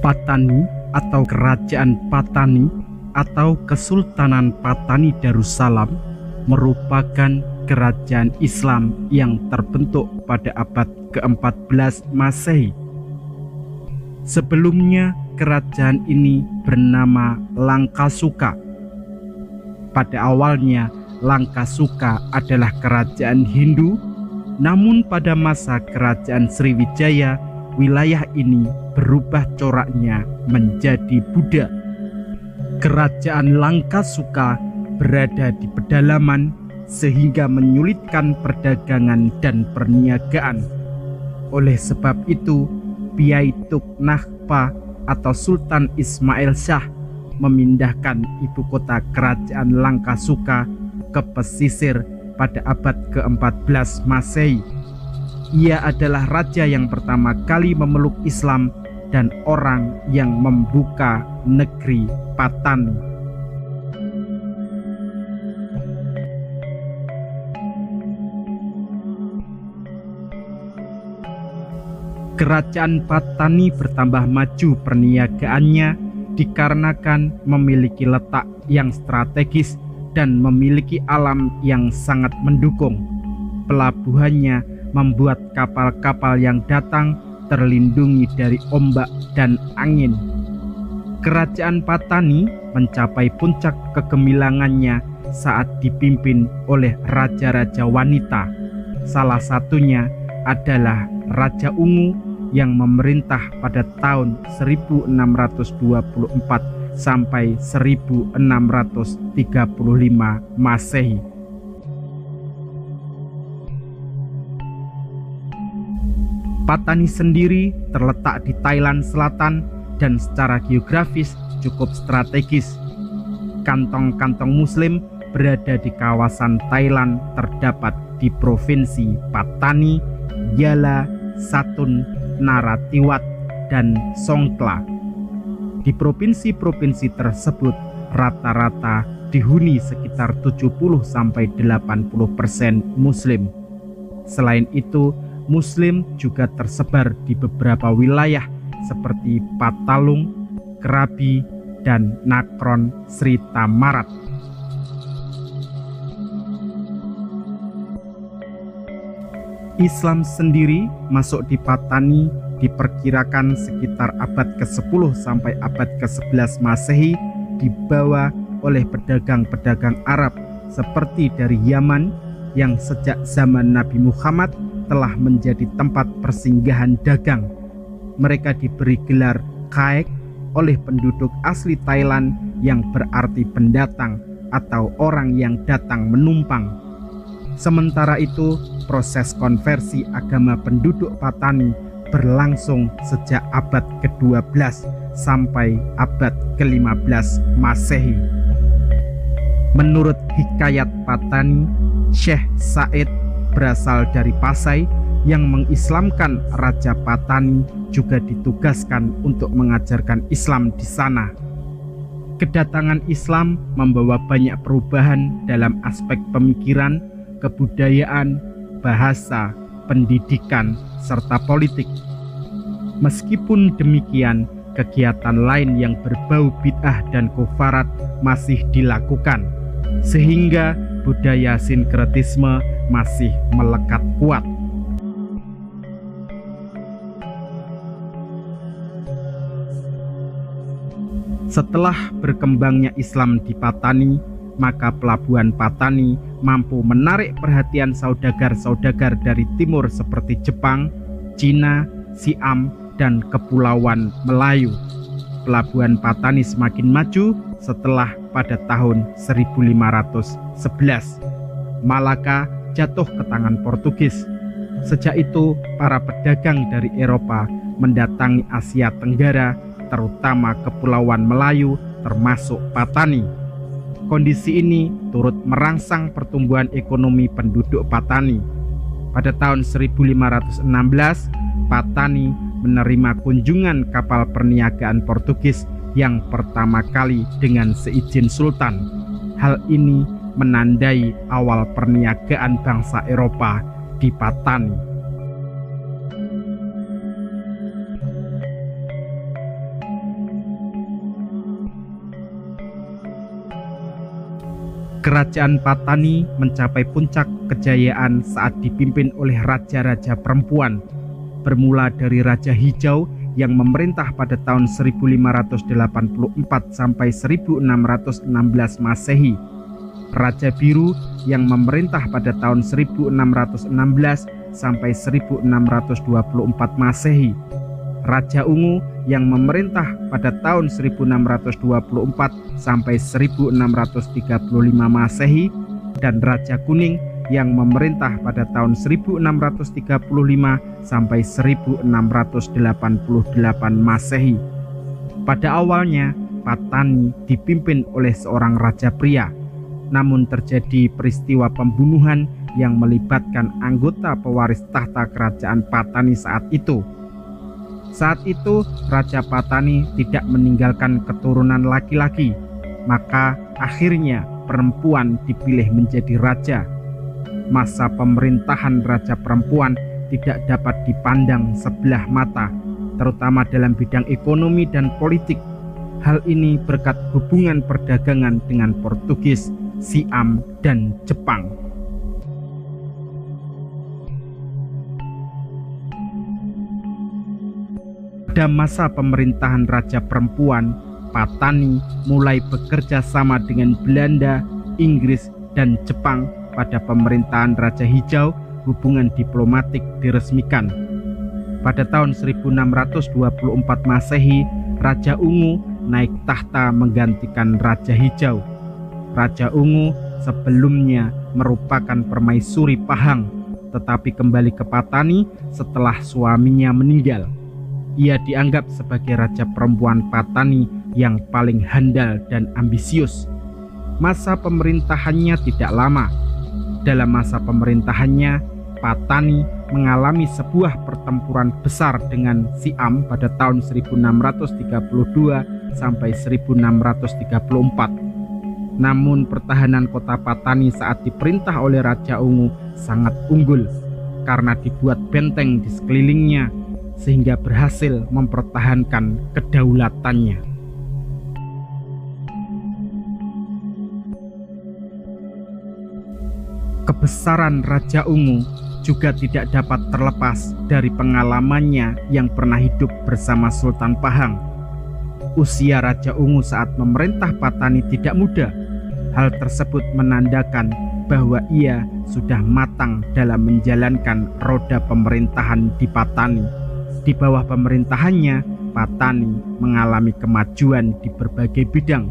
Patani atau Kerajaan Patani atau Kesultanan Patani Darussalam merupakan kerajaan Islam yang terbentuk pada abad ke-14 Masehi. Sebelumnya kerajaan ini bernama Langkasuka. Pada awalnya Langkasuka adalah kerajaan Hindu, namun pada masa kerajaan Sriwijaya wilayah ini berubah coraknya menjadi Buddha. Kerajaan Langkasuka berada di pedalaman sehingga menyulitkan perdagangan dan perniagaan. Oleh sebab itu, Piai Tuk Nagpa atau Sultan Ismail Shah memindahkan ibu kota kerajaan Langkasuka ke pesisir pada abad ke-14 Masehi. Ia adalah raja yang pertama kali memeluk Islam dan orang yang membuka negeri Patani. Kerajaan Patani bertambah maju perniagaannya dikarenakan memiliki letak yang strategis dan memiliki alam yang sangat mendukung. Pelabuhannya membuat kapal-kapal yang datang terlindungi dari ombak dan angin. Kerajaan Patani mencapai puncak kegemilangannya saat dipimpin oleh raja-raja wanita. Salah satunya adalah Raja Ungu yang memerintah pada tahun 1624 sampai 1635 Masehi. Patani sendiri terletak di Thailand Selatan dan secara geografis cukup strategis. Kantong-kantong Muslim berada di kawasan Thailand terdapat di Provinsi Patani, Yala, Satun, Narathiwat, dan Songkhla. Di provinsi-provinsi tersebut rata-rata dihuni sekitar 70-80% Muslim. Selain itu, Muslim juga tersebar di beberapa wilayah seperti Patalung, Krabi, dan Nakhon Sri Thammarat. Islam sendiri masuk di Patani diperkirakan sekitar abad ke-10 sampai abad ke-11 Masehi, dibawa oleh pedagang-pedagang Arab seperti dari Yaman yang sejak zaman Nabi Muhammad telah menjadi tempat persinggahan dagang. Mereka diberi gelar Kaek oleh penduduk asli Thailand yang berarti pendatang atau orang yang datang menumpang. Sementara itu, proses konversi agama penduduk Patani berlangsung sejak abad ke-12 sampai abad ke-15 Masehi. Menurut Hikayat Patani, Syekh Said berasal dari Pasai yang mengislamkan Raja Patani juga ditugaskan untuk mengajarkan Islam di sana. Kedatangan Islam membawa banyak perubahan dalam aspek pemikiran, kebudayaan, bahasa, pendidikan, serta politik. Meskipun demikian, kegiatan lain yang berbau bid'ah dan kufarat masih dilakukan, sehingga budaya sinkretisme masih melekat kuat. Setelah berkembangnya Islam di Patani, maka pelabuhan Patani mampu menarik perhatian saudagar-saudagar dari timur seperti Jepang, Cina, Siam, dan Kepulauan Melayu. Pelabuhan Patani semakin maju setelah pada tahun 1511 Malaka jatuh ke tangan Portugis. Sejak itu, para pedagang dari Eropa mendatangi Asia Tenggara, terutama Kepulauan Melayu termasuk Patani. Kondisi ini turut merangsang pertumbuhan ekonomi penduduk Patani. Pada tahun 1516, Patani menerima kunjungan kapal perniagaan Portugis yang pertama kali dengan seizin Sultan. Hal ini menandai awal perniagaan bangsa Eropa di Patani. Kerajaan Patani mencapai puncak kejayaan saat dipimpin oleh raja-raja perempuan, bermula dari Raja Hijau yang memerintah pada tahun 1584 sampai 1616 Masehi, Raja Biru yang memerintah pada tahun 1616 sampai 1624 Masehi, Raja Ungu yang memerintah pada tahun 1624 sampai 1635 Masehi, dan Raja Kuning yang memerintah pada tahun 1635 sampai 1688 Masehi. Pada awalnya, Patani dipimpin oleh seorang raja pria, namun terjadi peristiwa pembunuhan yang melibatkan anggota pewaris tahta kerajaan Patani saat itu. Saat itu, Raja Patani tidak meninggalkan keturunan laki-laki, maka akhirnya perempuan dipilih menjadi raja. Masa pemerintahan raja perempuan tidak dapat dipandang sebelah mata, terutama dalam bidang ekonomi dan politik. Hal ini berkat hubungan perdagangan dengan Portugis, Siam, dan Jepang. Pada masa pemerintahan raja perempuan, Patani mulai bekerja sama dengan Belanda, Inggris, dan Jepang. Pada pemerintahan Raja Hijau, hubungan diplomatik diresmikan. Pada tahun 1624 Masehi, Raja Ungu naik tahta menggantikan Raja Hijau. Raja Ungu sebelumnya merupakan permaisuri Pahang, tetapi kembali ke Patani setelah suaminya meninggal. Ia dianggap sebagai raja perempuan Patani yang paling handal dan ambisius. Masa pemerintahannya tidak lama. Dalam masa pemerintahannya, Patani mengalami sebuah pertempuran besar dengan Siam pada tahun 1632 sampai 1634. Namun pertahanan kota Patani saat diperintah oleh Raja Ungu sangat unggul karena dibuat benteng di sekelilingnya, sehingga berhasil mempertahankan kedaulatannya. Kebesaran Raja Ungu juga tidak dapat terlepas dari pengalamannya yang pernah hidup bersama Sultan Pahang. Usia Raja Ungu saat memerintah Patani tidak muda. Hal tersebut menandakan bahwa ia sudah matang dalam menjalankan roda pemerintahan di Patani. Di bawah pemerintahannya, Patani mengalami kemajuan di berbagai bidang.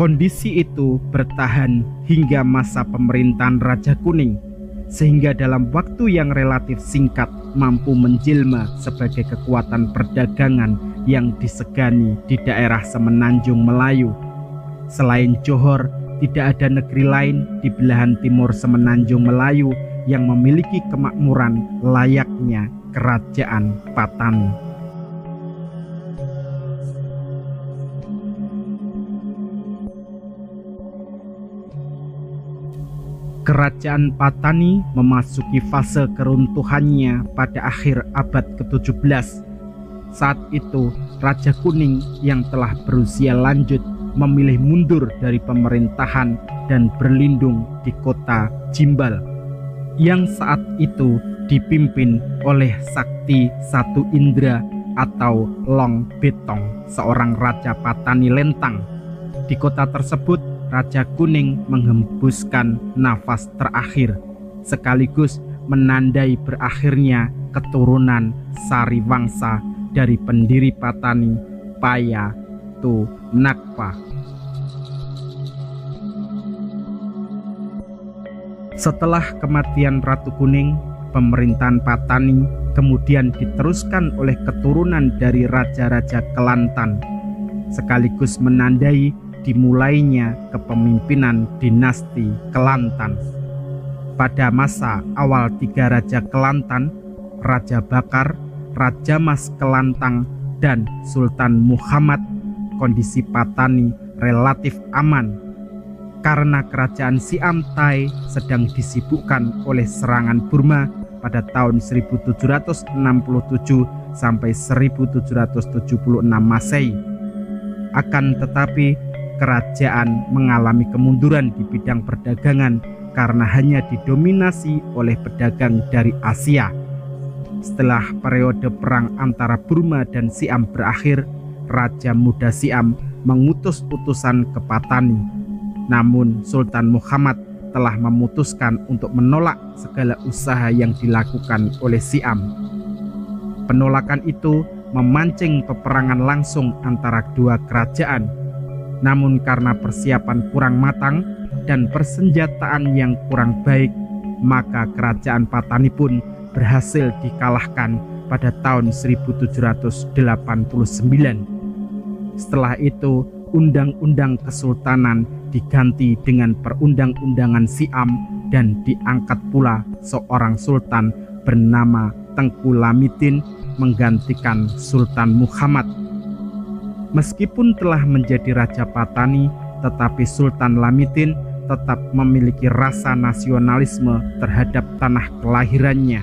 Kondisi itu bertahan hingga masa pemerintahan Raja Kuning, sehingga dalam waktu yang relatif singkat mampu menjelma sebagai kekuatan perdagangan yang disegani di daerah semenanjung Melayu. Selain Johor, tidak ada negeri lain di belahan timur semenanjung Melayu yang memiliki kemakmuran layaknya Kerajaan Patani. Kerajaan Patani memasuki fase keruntuhannya pada akhir abad ke-17. Saat itu, Raja Kuning yang telah berusia lanjut memilih mundur dari pemerintahan dan berlindung di kota Jimbal, yang saat itu dipimpin oleh Sakti Satu Indra atau Long Betong, seorang raja Patani Lentang. Di kota tersebut, Raja Kuning menghembuskan nafas terakhir, sekaligus menandai berakhirnya keturunan Sari Wangsa dari pendiri Patani, Paya Tu Nakpa. Setelah kematian Ratu Kuning, pemerintahan Patani kemudian diteruskan oleh keturunan dari raja-raja Kelantan, sekaligus menandai dimulainya kepemimpinan dinasti Kelantan. Pada masa awal tiga raja Kelantan, Raja Bakar, Raja Mas Kelantang, dan Sultan Muhammad, kondisi Patani relatif aman karena kerajaan Siam Thai sedang disibukkan oleh serangan Burma pada tahun 1767 sampai 1776 Masehi. Akan tetapi, kerajaan mengalami kemunduran di bidang perdagangan karena hanya didominasi oleh pedagang dari Asia. Setelah periode perang antara Burma dan Siam berakhir, Raja Muda Siam mengutus utusan ke Patani. Namun Sultan Muhammad telah memutuskan untuk menolak segala usaha yang dilakukan oleh Siam. Penolakan itu memancing peperangan langsung antara kedua kerajaan. Namun karena persiapan kurang matang dan persenjataan yang kurang baik, maka kerajaan Patani pun berhasil dikalahkan pada tahun 1789. Setelah itu, undang-undang kesultanan diganti dengan perundang-undangan Siam dan diangkat pula seorang sultan bernama Tengku Lamidin menggantikan Sultan Muhammad. Meskipun telah menjadi Raja Patani, tetapi Sultan Lamidin tetap memiliki rasa nasionalisme terhadap tanah kelahirannya.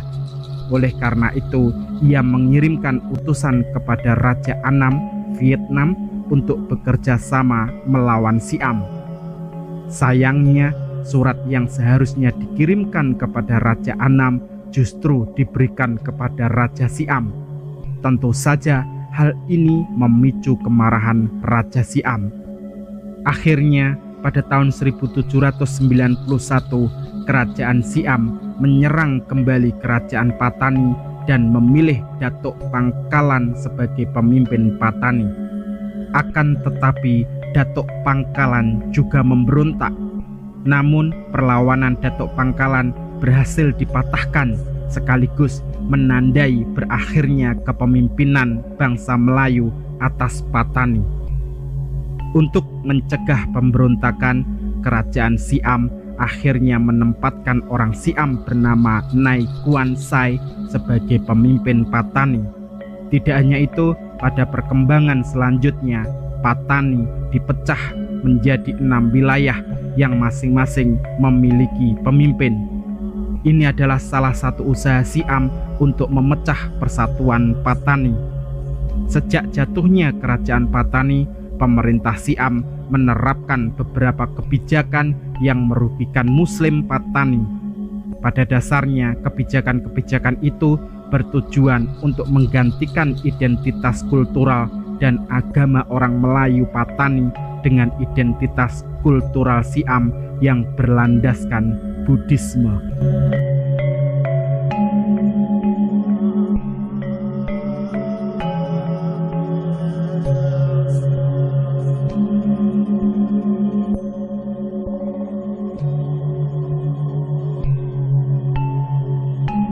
Oleh karena itu, ia mengirimkan utusan kepada Raja Annam, Vietnam, untuk bekerja sama melawan Siam. Sayangnya, surat yang seharusnya dikirimkan kepada Raja Annam justru diberikan kepada Raja Siam. Tentu saja hal ini memicu kemarahan Raja Siam. Akhirnya, pada tahun 1791, kerajaan Siam menyerang kembali kerajaan Patani dan memilih Datuk Pangkalan sebagai pemimpin Patani. Akan tetapi, Datuk Pangkalan juga memberontak. Namun, perlawanan Datuk Pangkalan berhasil dipatahkan, sekaligus menandai berakhirnya kepemimpinan bangsa Melayu atas Patani. Untuk mencegah pemberontakan, kerajaan Siam akhirnya menempatkan orang Siam bernama Nai Kuan Sai sebagai pemimpin Patani. Tidak hanya itu, pada perkembangan selanjutnya, Patani dipecah menjadi 6 wilayah yang masing-masing memiliki pemimpin. Ini adalah salah satu usaha Siam untuk memecah persatuan Patani. Sejak jatuhnya kerajaan Patani, pemerintah Siam menerapkan beberapa kebijakan yang merugikan Muslim Patani. Pada dasarnya, kebijakan-kebijakan itu bertujuan untuk menggantikan identitas kultural dan agama orang Melayu Patani dengan identitas kultural Siam yang berlandaskan Buddhisme.